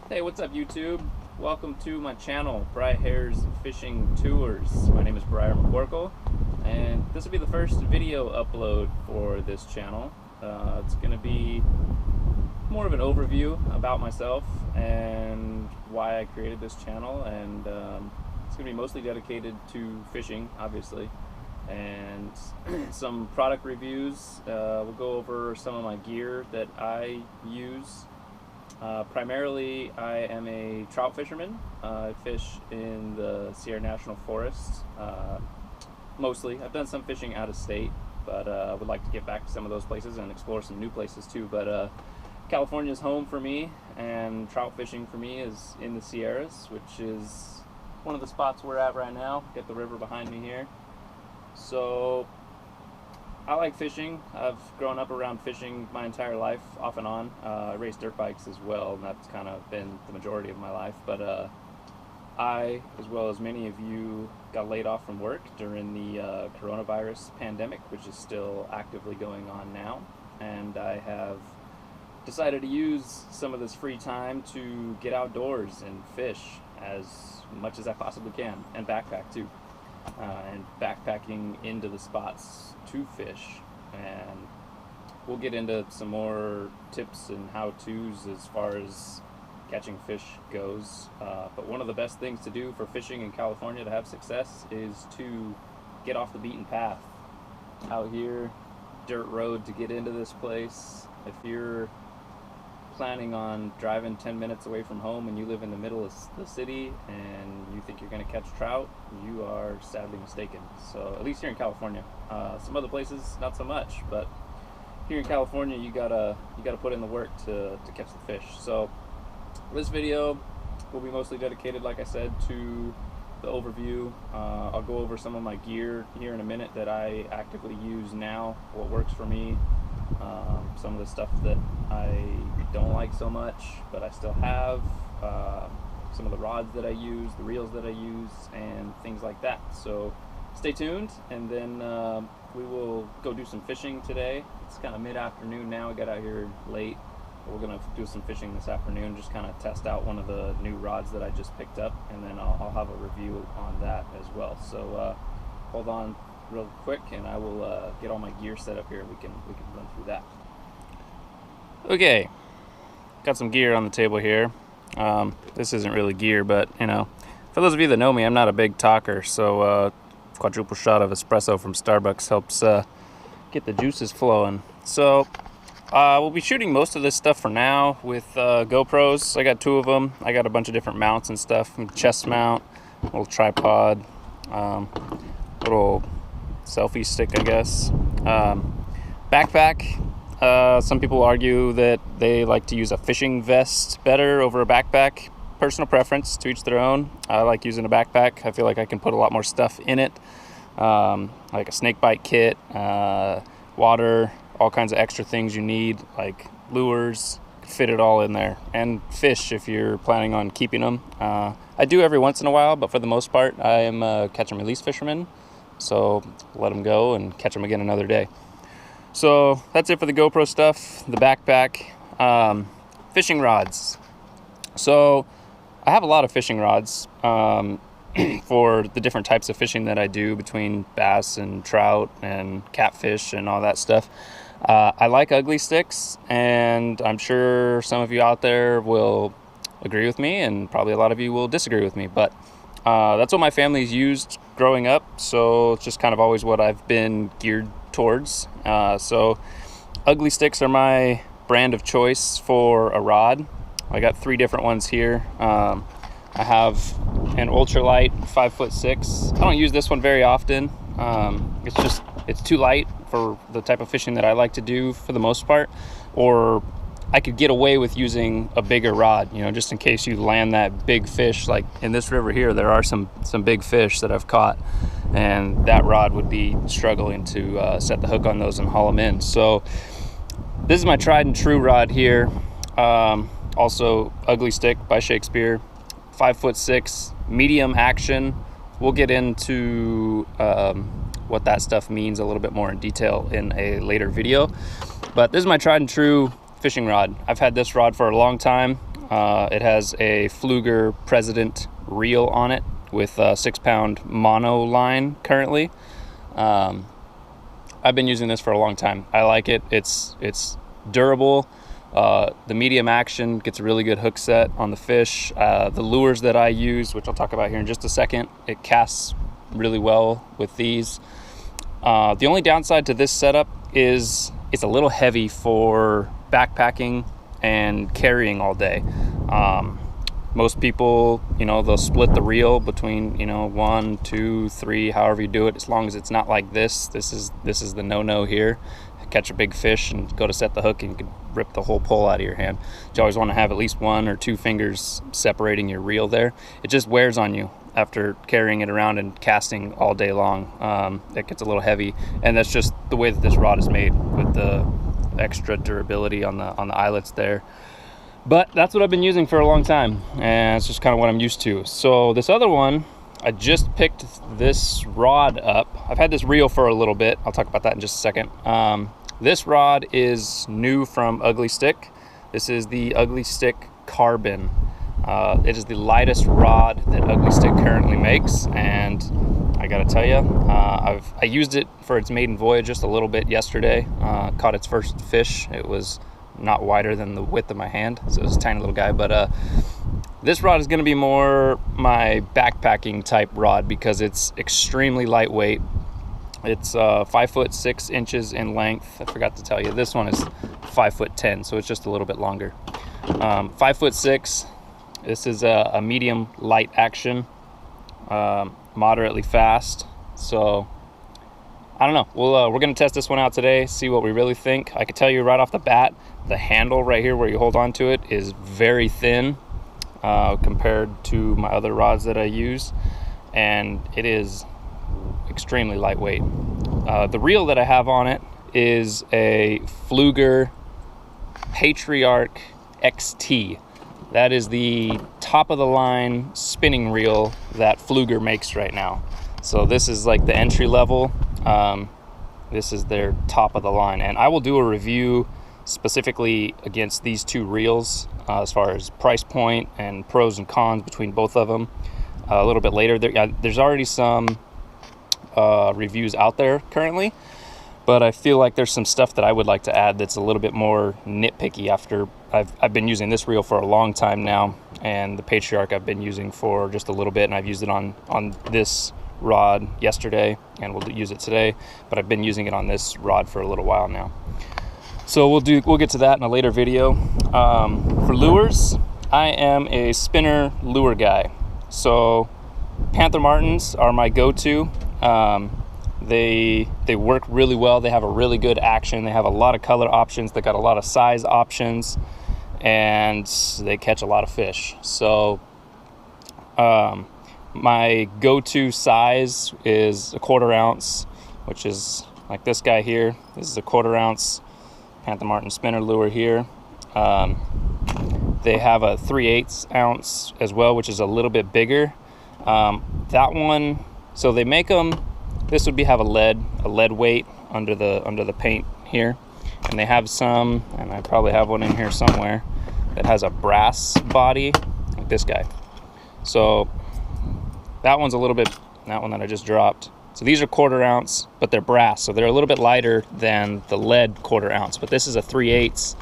Hey, what's up YouTube? Welcome to my channel, Brihare's Fishing Tours. My name is Brihare, and this will be the first video upload for this channel. It's going to be more of an overview about myself and why I created this channel, and it's going to be mostly dedicated to fishing, obviously, and some product reviews. We'll go over some of my gear that I use. Primarily, I am a trout fisherman. I fish in the Sierra National Forest, mostly. I've done some fishing out of state, but I would like to get back to some of those places and explore some new places too. But California is home for me, and trout fishing for me is in the Sierras, which is one of the spots we're at right now. Get the river behind me here. So I like fishing. I've grown up around fishing my entire life, off and on. I race dirt bikes as well, and that's kind of been the majority of my life. But I, as well as many of you, got laid off from work during the coronavirus pandemic, which is still actively going on now. And I have decided to use some of this free time to get outdoors and fish as much as I possibly can, and backpack too. And backpacking into the spots to fish, and we'll get into some more tips and how-tos as far as catching fish goes. But one of the best things to do for fishing in California to have success is to get off the beaten path. Out here, dirt road to get into this place. If you're planning on driving 10 minutes away from home and you live in the middle of the city and you think you're going to catch trout, you are sadly mistaken. So at least here in California. Some other places not so much, but here in California you gotta put in the work to catch the fish. So this video will be mostly dedicated, like I said, to the overview. I'll go over some of my gear here in a minute that I actively use now, what works for me, some of the stuff that I don't like so much but I still have, some of the rods that I use, the reels that I use, and things like that. So stay tuned, and then we will go do some fishing today. It's kind of mid-afternoon now. We got out here late, but we're gonna do some fishing this afternoon, just kind of test out one of the new rods that I just picked up, and then I'll have a review on that as well. So hold on real quick, and I will get all my gear set up here. We can run through that. Okay, got some gear on the table here. This isn't really gear, but you know, for those of you that know me, I'm not a big talker, so quadruple shot of espresso from Starbucks helps get the juices flowing. So we'll be shooting most of this stuff for now with GoPros. I got 2 of them. I got a bunch of different mounts and stuff. Chest mount, little tripod, little selfie stick, I guess. Backpack. Some people argue that they like to use a fishing vest better over a backpack. Personal preference, to each their own. I like using a backpack. I feel like I can put a lot more stuff in it, like a snake bite kit, water, all kinds of extra things you need, like lures. Fit it all in there, and fish if you're planning on keeping them. I do every once in a while, but for the most part I am a catch and release fisherman, so let them go and catch them again another day. So that's it for the GoPro stuff, the backpack. Fishing rods. So I have a lot of fishing rods for the different types of fishing that I do, between bass and trout and catfish and all that stuff. I like ugly sticks, and I'm sure some of you out there will agree with me, and probably a lot of you will disagree with me, but that's what my family's used growing up, so it's just kind of always what I've been geared towards. So ugly sticks are my brand of choice for a rod. I got 3 different ones here. I have an ultralight 5'6". I don't use this one very often. It's too light for the type of fishing that I like to do for the most part, or I could get away with using a bigger rod, you know, just in case you land that big fish. Like in this river here, there are some big fish that I've caught, and that rod would be struggling to set the hook on those and haul them in. So this is my tried and true rod here. Also ugly stick by Shakespeare, 5'6", medium action. We'll get into what that stuff means a little bit more in detail in a later video, but this is my tried and true fishing rod. I've had this rod for a long time. It has a Fluger President reel on it with a 6-pound mono line currently. I've been using this for a long time. I like it. It's durable. The medium action gets a really good hook set on the fish. The lures that I use, which I'll talk about here in just a second, it casts really well with these. The only downside to this setup is it's a little heavy for backpacking and carrying all day. Most people, they'll split the reel between, 1, 2, 3, however you do it, as long as it's not like this. This is the no-no here. Catch a big fish and go to set the hook and you could rip the whole pole out of your hand. You always want to have at least 1 or 2 fingers separating your reel there. It just wears on you after carrying it around and casting all day long. It gets a little heavy, and that's just the way that this rod is made, with the extra durability on the eyelets there. But that's what I've been using for a long time, and it's just kind of what I'm used to. So this other one, I just picked this rod up. I've had this reel for a little bit. I'll talk about that in just a second. This rod is new from Ugly Stick. This is the Ugly Stick Carbon. It is the lightest rod that Ugly Stick currently makes, and I gotta tell you, I used it for its maiden voyage just a little bit yesterday. Caught its first fish. It was not wider than the width of my hand, so it was a tiny little guy. But this rod is going to be more my backpacking type rod because it's extremely lightweight. It's 5 foot 6 inches in length. I forgot to tell you, this one is 5 foot 10, so it's just a little bit longer. 5 foot 6. This is a medium light action, moderately fast. So I don't know. We're going to test this one out today, see what we really think. I can tell you right off the bat, the handle right here where you hold on to it is very thin compared to my other rods that I use, and it is extremely lightweight. The reel that I have on it is a Fluger Patriarch XT. That is the top of the line spinning reel that Fluger makes right now. So this is like the entry level. This is their top of the line, and I will do a review specifically against these two reels as far as price point and pros and cons between both of them a little bit later. There's already some reviews out there currently, but I feel like there's some stuff that I would like to add that's a little bit more nitpicky after I've been using this reel for a long time now, and the Patriarch I've been using for just a little bit, and I've used it on this rod yesterday, and we'll use it today, but I've been using it on this rod for a little while now. So we'll get to that in a later video. For lures, I am a spinner lure guy. So Panther Martins are my go-to. They work really well. They have a really good action. They have a lot of color options. They got a lot of size options, and they catch a lot of fish. So my go-to size is a 1/4 ounce, which is like this guy here. This is a 1/4 ounce Panther Martin spinner lure here. They have a 3/8 ounce as well, which is a little bit bigger. That one, so they make them, this would have a lead weight under the paint here, and they have some, and I probably have one in here somewhere, that has a brass body like this guy. So that one's a little bit, that one that I just dropped. So these are 1/4 ounce, but they're brass, so they're a little bit lighter than the lead 1/4 ounce, but this is a 3/8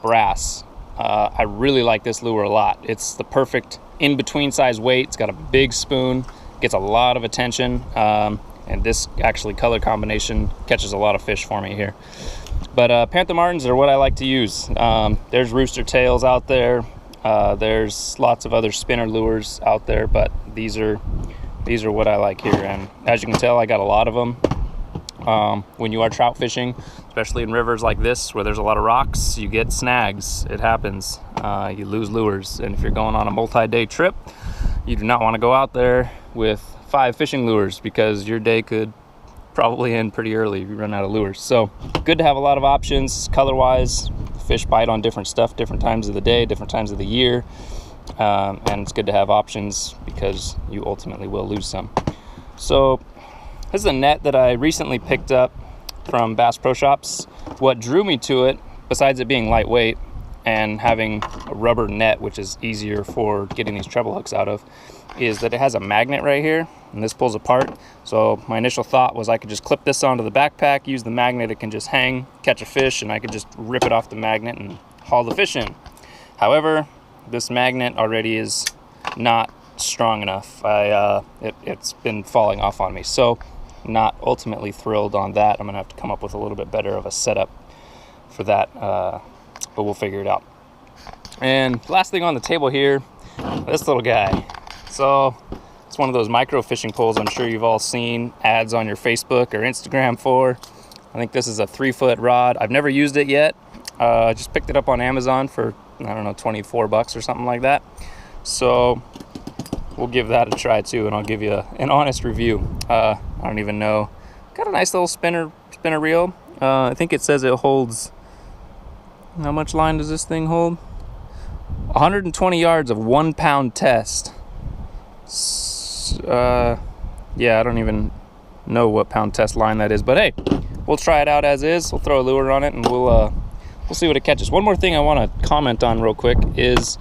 brass. I really like this lure a lot. It's the perfect in-between size weight. It's got a big spoon, gets a lot of attention, and this actually color combination catches a lot of fish for me here. But Panther Martins are what I like to use. There's rooster tails out there. There's lots of other spinner lures out there, but these are what I like here. And as you can tell, I got a lot of them. When you are trout fishing, especially in rivers like this where there's a lot of rocks, you get snags. It happens. You lose lures, and if you're going on a multi-day trip, you do not want to go out there with 5 fishing lures, because your day could probably end pretty early if you run out of lures. So good to have a lot of options color wise. Fish bite on different stuff, different times of the day, different times of the year, and it's good to have options because you ultimately will lose some. So this is a net that I recently picked up from Bass Pro Shops. What drew me to it, besides it being lightweight, and having a rubber net, which is easier for getting these treble hooks out of, is that it has a magnet right here, and this pulls apart. So my initial thought was I could just clip this onto the backpack, use the magnet, it can just hang, catch a fish, and I could just rip it off the magnet and haul the fish in. However, this magnet already is not strong enough. It's been falling off on me, so not ultimately thrilled on that. I'm gonna have to come up with a little bit better of a setup for that, but we'll figure it out. And last thing on the table here, this little guy. So it's one of those micro fishing poles I'm sure you've all seen ads on your Facebook or Instagram for. I think this is a 3-foot rod. I've never used it yet. Just picked it up on Amazon for, I don't know, 24 bucks or something like that. So we'll give that a try too, and I'll give you an honest review. I don't even know. Got a nice little spinner reel. I think it says it holds, how much line does this thing hold? 120 yards of 1 pound test. Yeah, I don't even know what pound test line that is, but hey, we'll try it out as is. We'll throw a lure on it and we'll see what it catches. One more thing I want to comment on real quick is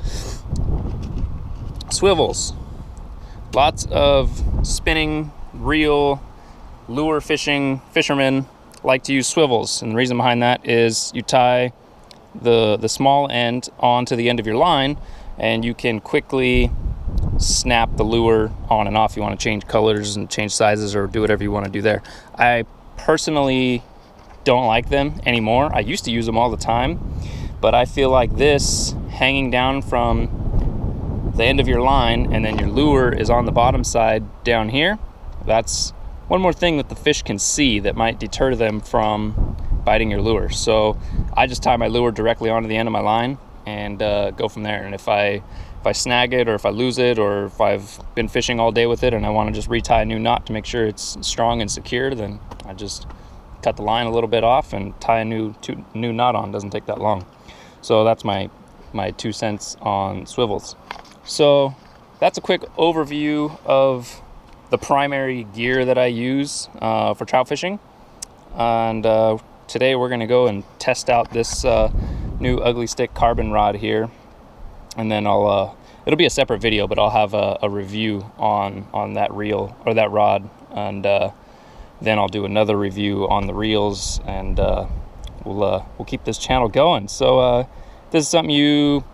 swivels. Lots of spinning reel lure fishing fishermen like to use swivels, and the reason behind that is you tie the small end onto the end of your line and you can quickly snap the lure on and off. You want to change colors and change sizes or do whatever you want to do there. I personally don't like them anymore. I used to use them all the time, but I feel like this hanging down from the end of your line and then your lure is on the bottom side down here, that's one more thing that the fish can see that might deter them from biting your lure. So I just tie my lure directly onto the end of my line and go from there. And if I snag it, or if I lose it, or if I've been fishing all day with it and I want to just retie a new knot to make sure it's strong and secure, then I just cut the line a little bit off and tie a new knot on. Doesn't take that long. So that's my 2 cents on swivels. So that's a quick overview of the primary gear that I use for trout fishing. And today we're going to go and test out this new Ugly Stick carbon rod here. And then it'll be a separate video, but I'll have a review on that reel or that rod. And then I'll do another review on the reels, and we'll keep this channel going. So if this is something you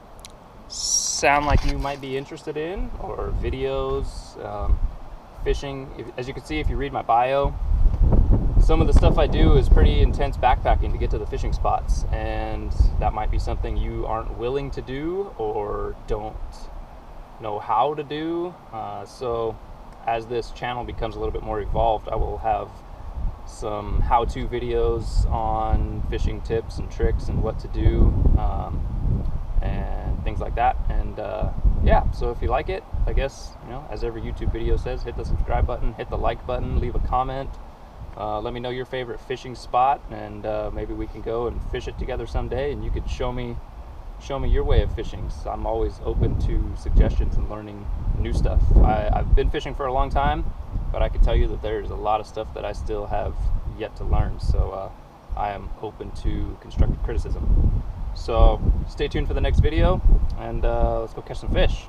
sound like you might be interested in, or videos, fishing, as you can see if you read my bio, some of the stuff I do is pretty intense backpacking to get to the fishing spots, and that might be something you aren't willing to do or don't know how to do. So as this channel becomes a little bit more evolved, I will have some how-to videos on fishing tips and tricks and what to do, and things like that. And yeah, so if you like it, I guess, you know, as every YouTube video says, hit the subscribe button, hit the like button, leave a comment. Let me know your favorite fishing spot, and maybe we can go and fish it together someday, and you could show me your way of fishing. So I'm always open to suggestions and learning new stuff. I've been fishing for a long time, but I can tell you that there's a lot of stuff that I still have yet to learn. So I am open to constructive criticism. So stay tuned for the next video, and let's go catch some fish.